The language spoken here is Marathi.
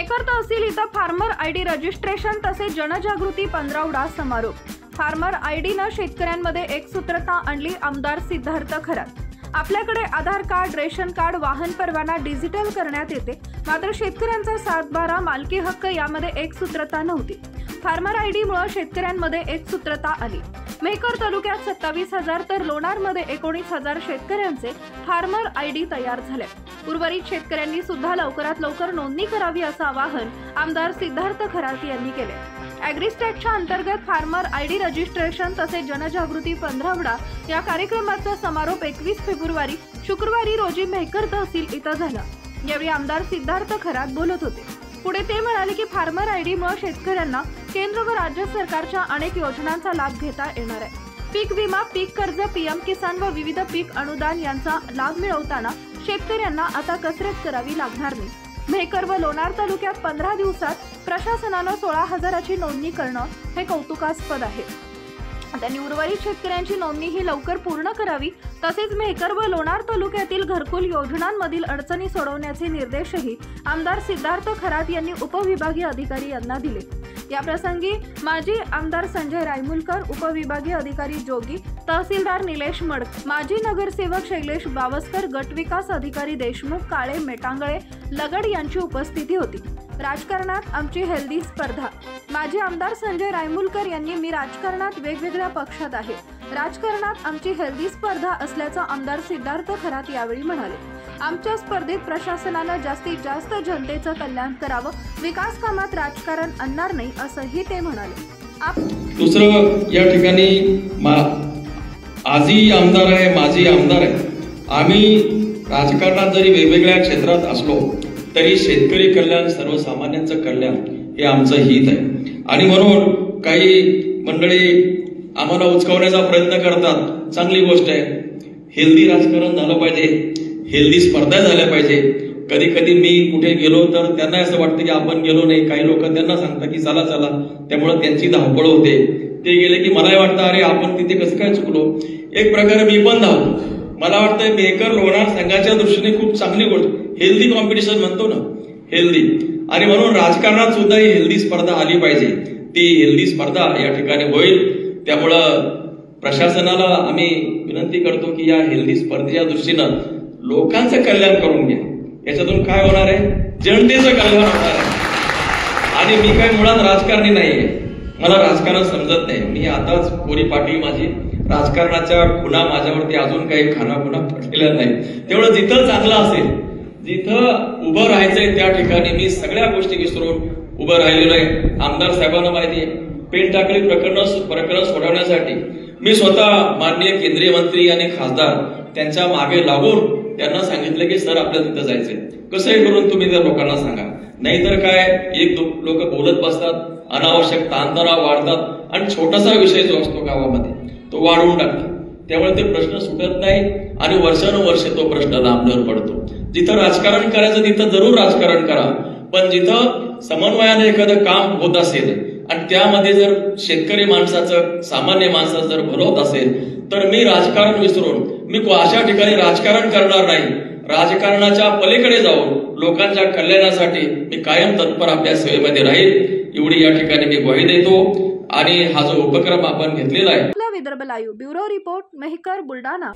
मेहकर तहसील इथं फार्मर आयडी रजिस्ट्रेशन तसेच जनजागृती पंधरवडा समारोप। फार्मर आयडीनं शेतकऱ्यांमध्ये एकसूत्रता आणली। आमदार सिद्धार्थ खरात। आपल्याकडे आधार कार्ड, रेशन कार्ड, वाहन परवाना डिजिटल करण्यात येते, मात्र शेतकऱ्यांचा 7/12 मालकी हक्क यामध्ये एकसूत्रता नव्हती। फार्मर आयडीमुळे शेतकऱ्यांमध्ये एकसूत्रता आली। मेहकर तालुक्यात 27,000 तर लोणारमध्ये 19,000 शेतकऱ्यांचे फार्मर आयडी तयार झाले। उर्वरित शेतकऱ्यांनी सुद्धा लवकरात लवकर नोंदणी करावी असं आवाहन आमदार सिद्धार्थ खरात यांनी केले। ॲग्रिस्टॅटच्या अंतर्गत फार्मर आयडी रजिस्ट्रेशन तसेच जनजागृती पंधरवडा या कार्यक्रमाचा समारोप 21 फेब्रुवारी शुक्रवारी रोजी मेहकर तहसील इथं झाला। यावेळी आमदार सिद्धार्थ खरात बोलत होते। पुढे ते म्हणाले की फार्मर आयडीमुळे शेतकऱ्यांना केंद्र व राज्य सरकारच्या अनेक योजनांचा लाभ घेता येणार आहे। पीक विमा, पीक कर्ज, पीएम किसान व विविध पीक अनुदान यांचा लाभ मिळवताना शेतकऱ्यांना आता कसरत करावी लागणार नाही। मेहकर व लोणार तालुक्यात 15 दिवसात प्रशासनानं 16,000ची नोंदणी करणं हे कौतुकास्पद आहे। त्यांनी उर्वरित शेतकऱ्यांची नोंदणी ही लवकर पूर्ण करावी। तसेच मेहकर व लोणार तालुक्यातील घरकुल योजनांमधील अडचणी सोडवण्याचे निर्देशही आमदार सिद्धार्थ खरात यांनी उपविभागीय अधिकारी यांना दिले। या प्रसंगी माजी आमदार संजय रायमुलकर, उपविभागीय अधिकारी जोगी, तहसीलदार निलेश मडक, माजी नगरसेवक शैलेश बावस्कर, गट विकास अधिकारी देशमुख, काळे, मेटांगळे, लगड यांची उपस्थिती होती। राजकारणात आमची हेल्दी स्पर्धा। माजी आमदार संजय रायमुलकर यांनी मी राजकारणात वेगवेगळ्या पक्षात आहे, राजकारणात आमची हेल्दी स्पर्धा असल्याचं आमदार सिद्धार्थ खरात यावेळी म्हणाले। आमच्या स्पर्धेत प्रशासनानं जास्तीत जास्त जनतेचं कल्याण करावं, विकास कामात राजकारण आणणार नाही असंही ते म्हणाले। दुसरं या ठिकाणी आजही आमदार आहे, माजी आमदार आहे। आम्ही राजकारणात जरी वेगवेगळ्या क्षेत्रात असलो तरी शेतकरी कल्याण, सर्वसामान्यांचं कल्याण हे आमचं हित आहे। आणि म्हणून काही मंडळी आम्हाला उचकावण्याचा प्रयत्न करतात, चांगली गोष्ट आहे। हेल्दी राजकारण झालं पाहिजे, हेल्दी स्पर्धा झाल्या पाहिजे। कधी कधी मी कुठे गेलो तर त्यांना असं वाटतं की आपण गेलो नाही, काही लोक त्यांना सांगतात की चला चला, त्यामुळे त्यांची धावपळ होते। ते गेले की मलाही वाटतं अरे आपण तिथे कसं काय चुकलो। एक प्रकारे मी पण धावतो। मला वाटतं मेहकर लोणार संघाच्या दृष्टीने खूप चांगली गोष्ट, हेल्दी कॉम्पिटिशन म्हणतो ना, हेल्दी। आणि म्हणून राजकारणात सुद्धा ही हेल्दी स्पर्धा आली पाहिजे। ती हेल्दी स्पर्धा या ठिकाणी होईल। त्यामुळं प्रशासनाला आम्ही विनंती करतो की या हेल्दी स्पर्धेच्या दृष्टीनं लोकांचं कल्याण करून घ्या। याच्यातून काय होणार आहे? जनतेचं कल्याण होणार आहे। आणि मी काय मुळात राजकारणी नाहीये, मला राजकारण समजत नाही। मी आताच कोरी पाटील माझी राजकारणाच्या खुणा माझ्यावरती अजून काही खानाखुणा पडलेल्या नाही। तेवढं जिथं चांगलं असेल, जिथं उभं राहायचंय त्या ठिकाणी मी सगळ्या गोष्टी विसरून उभं राहिलेलो आहे। आमदार साहेबांना माहिती आहे, पेन टाकळी प्रकरण सोडवण्यासाठी मी स्वतः माननीय केंद्रीय मंत्री आणि खासदार त्यांच्या मागे लागून त्यांना सांगितलं की सर आपल्याला तिथं जायचंय, कसंही करून तुम्ही त्या लोकांना सांगा। नाहीतर काय, एक लोक बोलत बसतात, अनावश्यक ताणतणाव वाढतात आणि छोटासा विषय जो असतो गावामध्ये तो वाढवून टाकतात। त्यामुळे ते प्रश्न सुटत नाही आणि वर्षानुवर्ष तो प्रश्न लांबणीवर पडतो। जिथं राजकारण करायचं तिथं जरूर राजकारण करा, पण जिथं समन्वयाने एखादं काम होत असेल आणि त्यामध्ये जर शेतकरी माणसाचं, सामान्य माणसाचं जर भलं होत असेल तर मी राजकारण विसरून मी अशा ठिकाणी राजकारण करणार नाही। राजकारणाच्या पलीकडे जाऊन लोकांच्या कल्याणासाठी मी कायम तत्पर आपल्या सेवेमध्ये राहील, एवढी या ठिकाणी मी ग्वाही देतो। आणि हा जो उपक्रम आपण घेतलेला आहे। Vidarbha live bureau report, Mehkar, Buldhana.